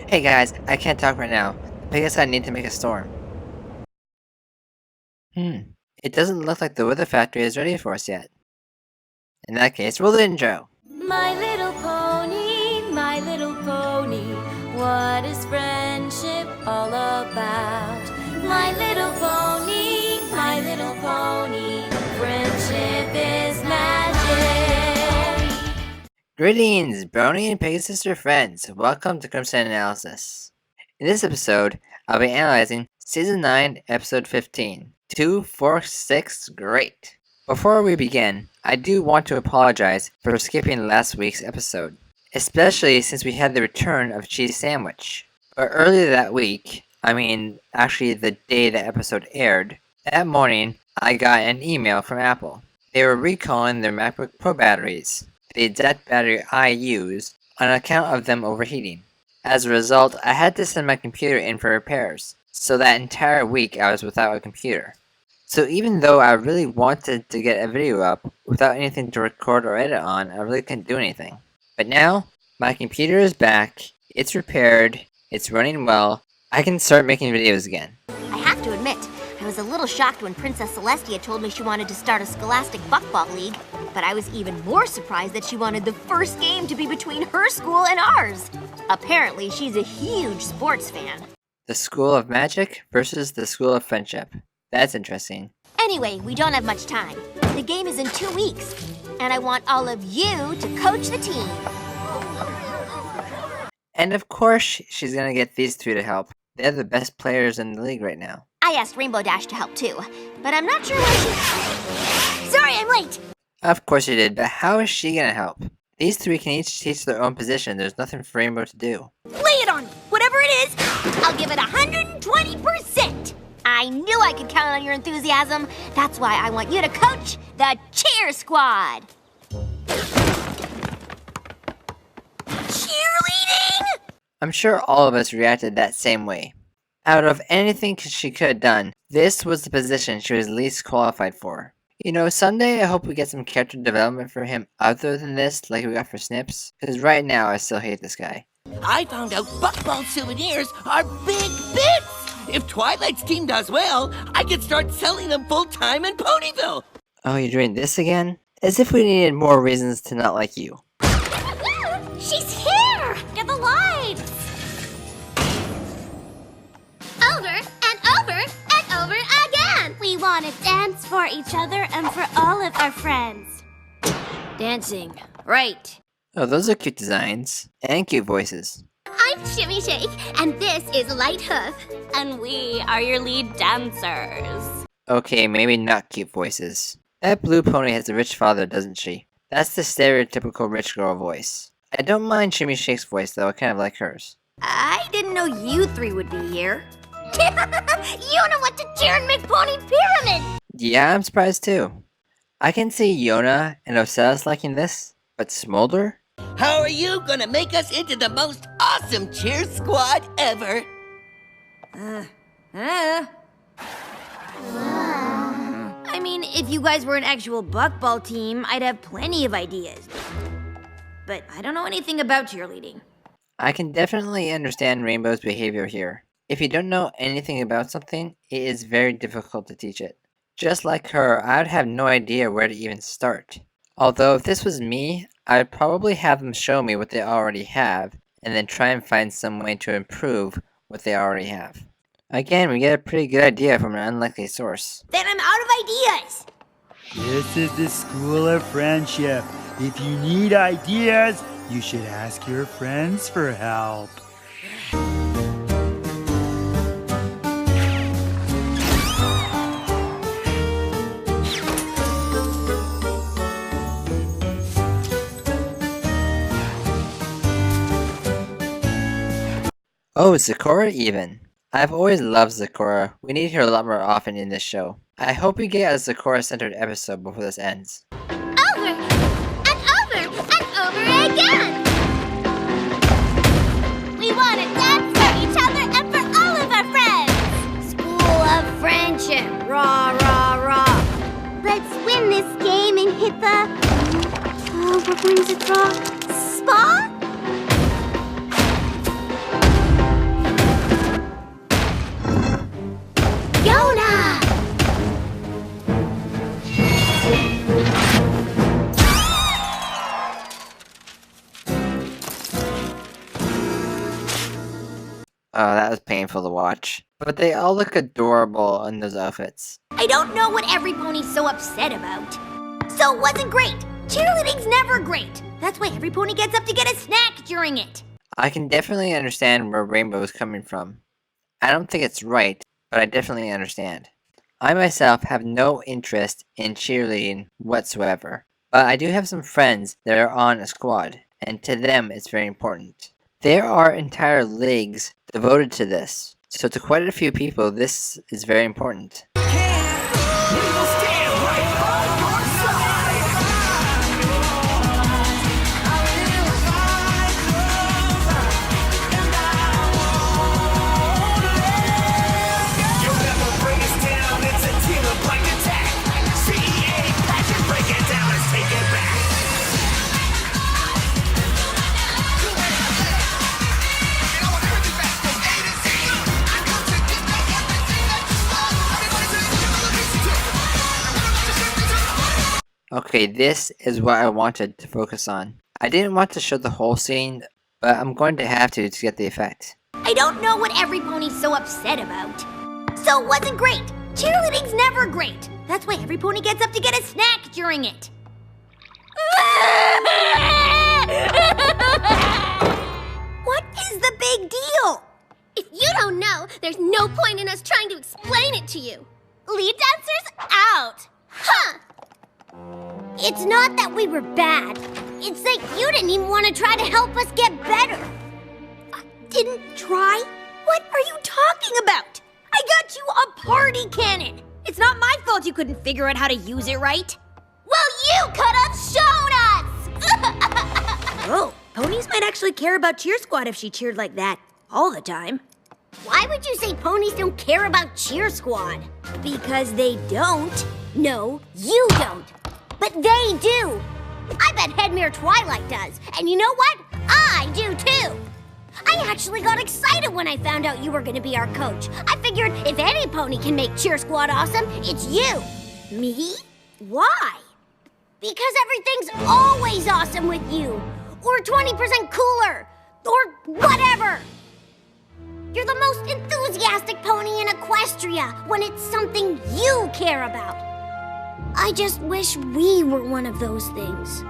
Hey guys, I can't talk right now. I guess I need to make a storm. It doesn't look like the weather factory is ready for us yet. In that case, roll the intro. My little pony, what is friendship all about? My little pony, friendship is magic. Greetings, Brony and Pegasus are friends. Welcome to Crimson Analysis. In this episode, I'll be analyzing Season 9, Episode 15. 246 Great. Before we begin, I do want to apologize for skipping last week's episode, especially since we had the return of Cheese Sandwich. But earlier that week, actually the day the episode aired, that morning I got an email from Apple. They were recalling their MacBook Pro batteries, the exact battery I use, on account of them overheating. As a result, I had to send my computer in for repairs, so that entire week I was without a computer. So even though I really wanted to get a video up, without anything to record or edit on, I really couldn't do anything. But now, my computer is back, it's repaired, it's running well, I can start making videos again. I have to admit, I was a little shocked when Princess Celestia told me she wanted to start a Scholastic Buckball League, but I was even more surprised that she wanted the first game to be between her school and ours. Apparently, she's a huge sports fan. The School of Magic versus the School of Friendship. That's interesting. Anyway, we don't have much time. The game is in 2 weeks, and I want all of you to coach the team. And of course, she's gonna get these two to help. They're the best players in the league right now. I asked Rainbow Dash to help too, but I'm not sure why she... Sorry, I'm late! Of course you did, but how is she gonna help? These three can each teach their own position. There's nothing for Rainbow to do. Lay it on me! Whatever it is, I'll give it 120%! I knew I could count on your enthusiasm. That's why I want you to coach the cheer squad. Cheerleading? I'm sure all of us reacted that same way. Out of anything she could have done, this was the position she was least qualified for. You know, someday I hope we get some character development for him other than this, like we got for Snips, because right now I still hate this guy. I found out Buckball souvenirs are big bits! If Twilight's team does well, I can start selling them full-time in Ponyville! Oh, you're doing this again? As if we needed more reasons to not like you. She's here! Get the lights! Over and over and over again! We want to dance for each other and for all of our friends. Dancing, right. Oh, those are cute designs. And cute voices. I'm Shimmy Shake, and this is Light Hoof. And we are your lead dancers. Okay, maybe not cute voices. That blue pony has a rich father, doesn't she? That's the stereotypical rich girl voice. I don't mind Shimmy Shake's voice, though. I kind of like hers. I didn't know you three would be here. You know what to cheer and make Pony Pyramid! Yeah, I'm surprised too. I can see Yona and Ocella's liking this, but Smolder? How are you gonna make us into the most awesome cheer squad ever? I mean, if you guys were an actual buckball team, I'd have plenty of ideas. But I don't know anything about cheerleading. I can definitely understand Rainbow's behavior here. If you don't know anything about something, it is very difficult to teach it. Just like her, I would have no idea where to even start. Although if this was me, I would probably have them show me what they already have, and then try and find some way to improve what they already have. Again, we get a pretty good idea from an unlikely source. Then I'm out of ideas! This is the School of Friendship. If you need ideas, you should ask your friends for help. Oh, Zecora even. I've always loved Zecora. We need her a lot more often in this show. I hope we get a Zecora-centered episode before this ends. Over and over and over again! We want to dance for each other and for all of our friends! School of Friendship, rah, rah, rah. Let's win this game and hit the... what brings it draw? Spa? Oh, that was painful to watch. But they all look adorable in those outfits. I don't know what every pony's so upset about. So it wasn't great. Cheerleading's never great. That's why every pony gets up to get a snack during it. I can definitely understand where Rainbow is coming from. I don't think it's right, but I definitely understand. I myself have no interest in cheerleading whatsoever, but I do have some friends that are on a squad, and to them it's very important. There are entire leagues devoted to this, so to quite a few people this is very important. Okay, this is what I wanted to focus on. I didn't want to show the whole scene, but I'm going to have to get the effect. I don't know what every pony's so upset about. So it wasn't great. Cheerleading's never great. That's why every pony gets up to get a snack during it. What is the big deal? If you don't know, there's no point in us trying to explain it to you. Lead dancers out! Huh! It's not that we were bad. It's that you didn't even want to try to help us get better. Didn't try? What are you talking about? I got you a party cannon. It's not my fault you couldn't figure out how to use it right. Well, you could have shown us! Oh, ponies might actually care about Cheer Squad if she cheered like that all the time. Why would you say ponies don't care about Cheer Squad? Because they don't. No, you don't. But they do. I bet Headmare Twilight does. And you know what? I do too. I actually got excited when I found out you were going to be our coach. I figured if any pony can make Cheer Squad awesome, it's you. Me? Why? Because everything's always awesome with you. Or 20% cooler. Or whatever. You're the most enthusiastic pony in Equestria when it's something you care about. I just wish we were one of those things.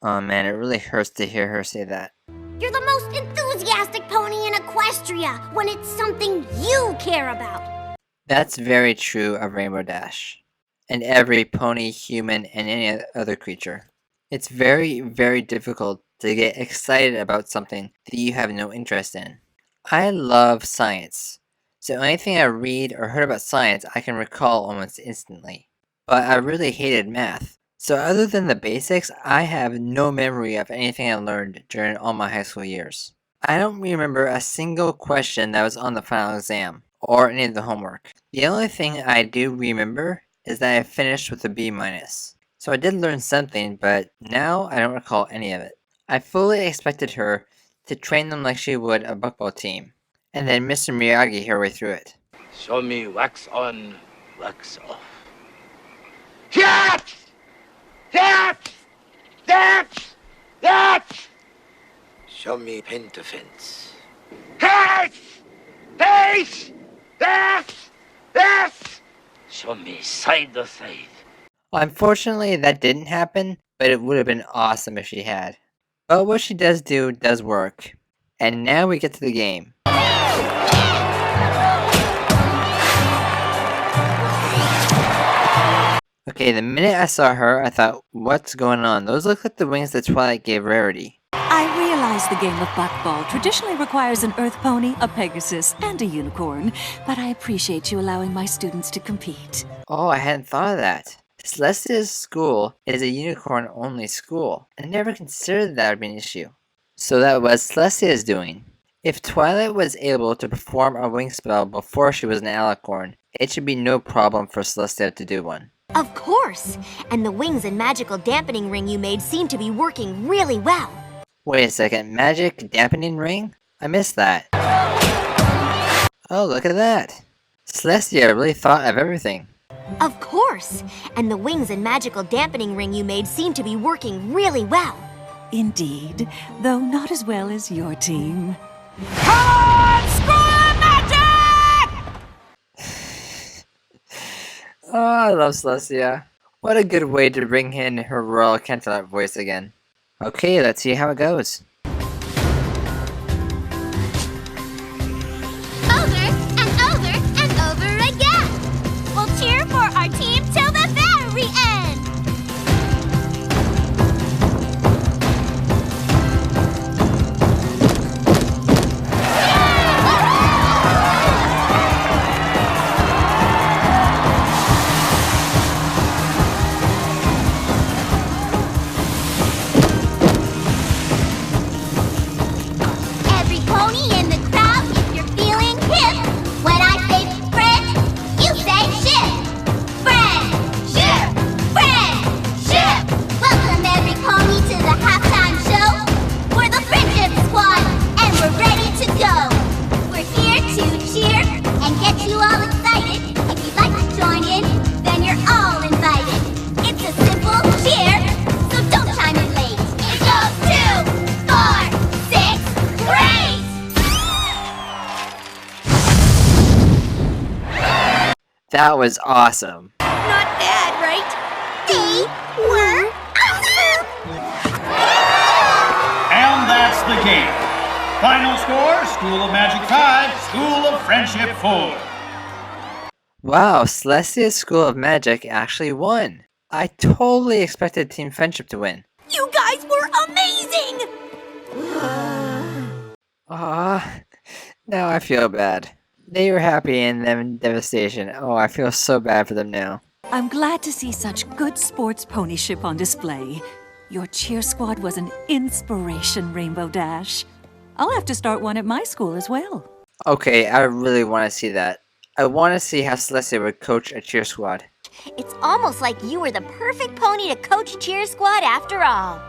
Oh man, it really hurts to hear her say that. You're the most enthusiastic pony in Equestria when it's something you care about. That's very true of Rainbow Dash. And every pony, human, and any other creature. It's very, very difficult to get excited about something that you have no interest in. I love science, so anything I read or heard about science I can recall almost instantly. But I really hated math, so other than the basics, I have no memory of anything I learned during all my high school years. I don't remember a single question that was on the final exam, or any of the homework. The only thing I do remember is that I finished with a B-. So I did learn something, but now I don't recall any of it. I fully expected her to train them like she would a buckball team, and then Mr. Miyagi her way through it. Show me wax on, wax off. That! That! That! That! Show me paint defense. That! Face! That! That! Show me side to side. Well, unfortunately, that didn't happen, but it would have been awesome if she had. But what she does do does work. And now we get to the game. Okay, the minute I saw her, I thought, what's going on? Those look like the wings that Twilight gave Rarity. I realize the game of buckball traditionally requires an earth pony, a pegasus, and a unicorn, but I appreciate you allowing my students to compete. Oh, I hadn't thought of that. Celestia's school is a unicorn-only school. I never considered that would be an issue. So that was Celestia's doing. If Twilight was able to perform a wing spell before she was an alicorn, it should be no problem for Celestia to do one. Of course! And the wings and magical dampening ring you made seem to be working really well. Wait a second, magic dampening ring? I missed that. Oh, look at that! Celestia really thought of everything. Of course! And the wings and magical dampening ring you made seem to be working really well. Indeed, though not as well as your team. Oh, I love Celestia. What a good way to bring in her royal Canterlot voice again. Okay, let's see how it goes. Over and over and over again. We'll cheer for our team till the very end. Every pony in the crowd, if you're feeling hip, when I say friend, you say ship. Friendship, friendship. Welcome every pony to the halftime show. We're the Friendship Squad, and we're ready to go. We're here to cheer and get you all excited. If you'd like to join in, then you're all invited. It's a simple cheer, so don't chime in late. It goes 2, 4, 6, great! That was awesome. Not bad, right? They were awesome! And that's the game. Final score, School of Magic 5, School of Friendship 4. Wow, Celestia's School of Magic actually won. I totally expected Team Friendship to win. You guys were amazing! Ah, now I feel bad. They were happy and then devastation. Oh, I feel so bad for them now. I'm glad to see such good sports ponyship on display. Your cheer squad was an inspiration, Rainbow Dash. I'll have to start one at my school as well. Okay, I really want to see that. I want to see how Celestia would coach a cheer squad. It's almost like you were the perfect pony to coach Cheer Squad after all.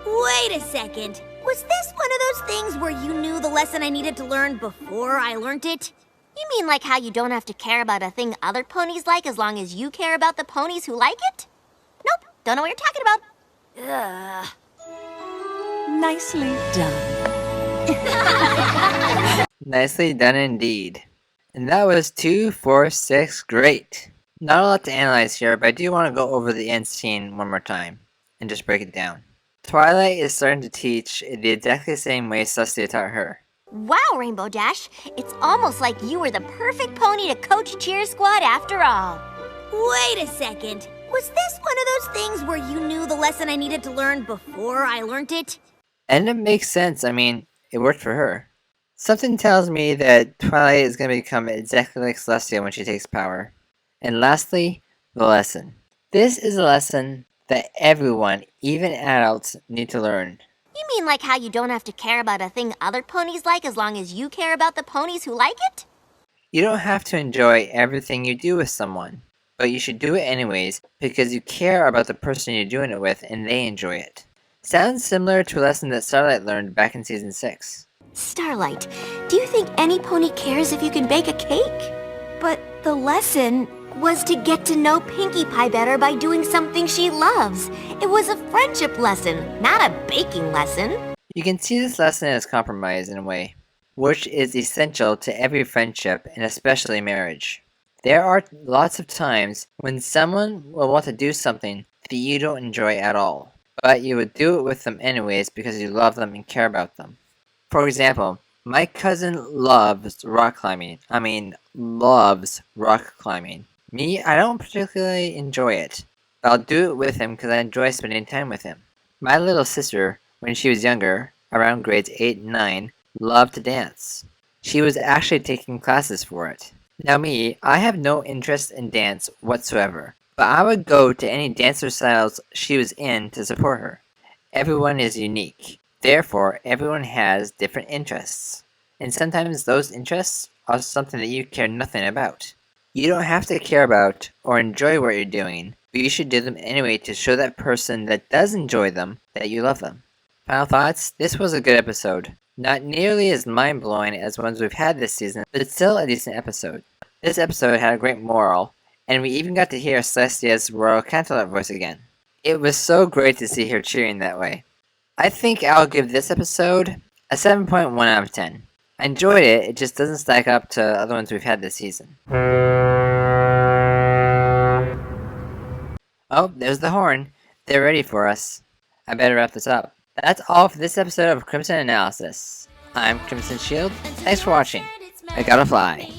Wait a second. Was this one of those things where you knew the lesson I needed to learn before I learned it? You mean like how you don't have to care about a thing other ponies like as long as you care about the ponies who like it? Nope, don't know what you're talking about. Nicely done. Nicely done indeed. And that was 2, 4, 6, great. Not a lot to analyze here, but I do want to go over the end scene one more time and just break it down. Twilight is starting to teach the exactly same way Celestia taught her. Wow, Rainbow Dash, it's almost like you were the perfect pony to coach Cheer Squad after all. Wait a second. Was this one of those things where you knew the lesson I needed to learn before I learned it? And it makes sense, I mean, it worked for her. Something tells me that Twilight is going to become exactly like Celestia when she takes power. And lastly, the lesson. This is a lesson that everyone, even adults, need to learn. You mean like how you don't have to care about a thing other ponies like as long as you care about the ponies who like it? You don't have to enjoy everything you do with someone, but you should do it anyways because you care about the person you're doing it with and they enjoy it. Sounds similar to a lesson that Starlight learned back in Season 6. Starlight, do you think any pony cares if you can bake a cake? But the lesson was to get to know Pinkie Pie better by doing something she loves. It was a friendship lesson, not a baking lesson. You can see this lesson as compromise in a way, which is essential to every friendship and especially marriage. There are lots of times when someone will want to do something that you don't enjoy at all, but you would do it with them anyways because you love them and care about them. For example, my cousin loves rock climbing. Loves rock climbing. Me, I don't particularly enjoy it, but I'll do it with him because I enjoy spending time with him. My little sister, when she was younger, around grades 8 and 9, loved to dance. She was actually taking classes for it. Now me, I have no interest in dance whatsoever, but I would go to any dance recitals she was in to support her. Everyone is unique. Therefore, everyone has different interests. And sometimes those interests are something that you care nothing about. You don't have to care about or enjoy what you're doing, but you should do them anyway to show that person that does enjoy them that you love them. Final thoughts? This was a good episode. Not nearly as mind-blowing as ones we've had this season, but it's still a decent episode. This episode had a great moral, and we even got to hear Celestia's Royal Canterlot voice again. It was so great to see her cheering that way. I think I'll give this episode a 7.1 out of 10. I enjoyed it, it just doesn't stack up to other ones we've had this season. Oh, there's the horn. They're ready for us. I better wrap this up. That's all for this episode of Crimson Analysis. I'm Crimson Shield. Thanks for watching. I gotta fly.